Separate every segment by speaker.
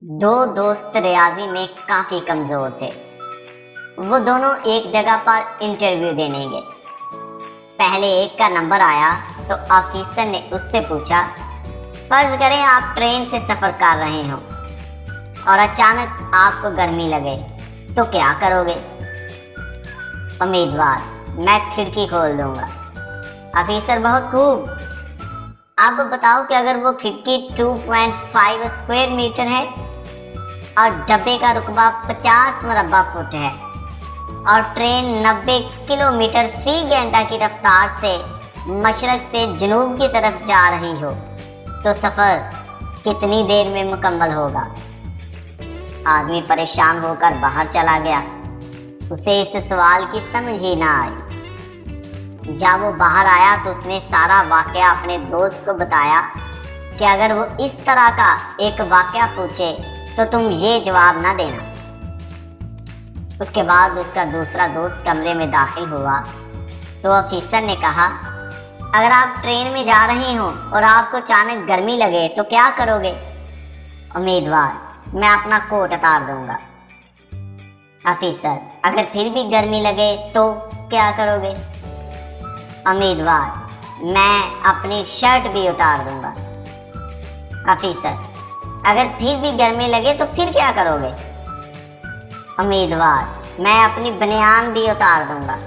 Speaker 1: दो दोस्त रियाजी में काफी कमजोर थे। वो दोनों एक जगह पर इंटरव्यू देने गए। पहले एक का नंबर आया तो ऑफिसर ने उससे पूछा, फर्ज करें आप ट्रेन से सफर कर रहे हो और अचानक आपको गर्मी लगे तो क्या करोगे? उम्मीदवार, मैं खिड़की खोल दूंगा। ऑफिसर, बहुत खूब। अब बताओ कि अगर वो खिड़की 2.5 स्क्वायर मीटर है और डब्बे का रुकबा 50 मुरब्बा फुट है और ट्रेन 90 किलोमीटर फी घंटा की रफ्तार से मशरक से जनूब की तरफ जा रही हो तो सफर कितनी देर में मुकम्मल होगा? आदमी परेशान होकर बाहर चला गया। उसे इस सवाल की समझ ही ना आई। जब वो बाहर आया तो उसने सारा वाकया अपने दोस्त को बताया कि अगर वो इस तरह का एक वाकया पूछे तो तुम ये जवाब ना देना। उसके बाद उसका दूसरा दोस्त कमरे में दाखिल हुआ तो ऑफिसर ने कहा, अगर आप ट्रेन में जा रहे हो और आपको अचानक गर्मी लगे तो क्या करोगे? उम्मीदवार, मैं अपना कोट उतार दूंगा। ऑफिसर, अगर फिर भी गर्मी लगे तो क्या करोगे? उम्मीदवार, मैं अपनी शर्ट भी उतार दूंगा। ऑफिसर, अगर फिर भी गर्मी लगे तो फिर क्या करोगे? उम्मीदवार, मैं अपनी बनियान भी उतार दूंगा।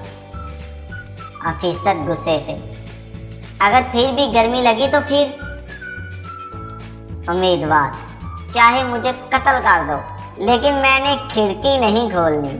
Speaker 1: ऑफिसर गुस्से से, अगर फिर भी गर्मी लगी तो फिर? उम्मीदवार, चाहे मुझे कत्ल कर दो लेकिन मैंने खिड़की नहीं खोलनी।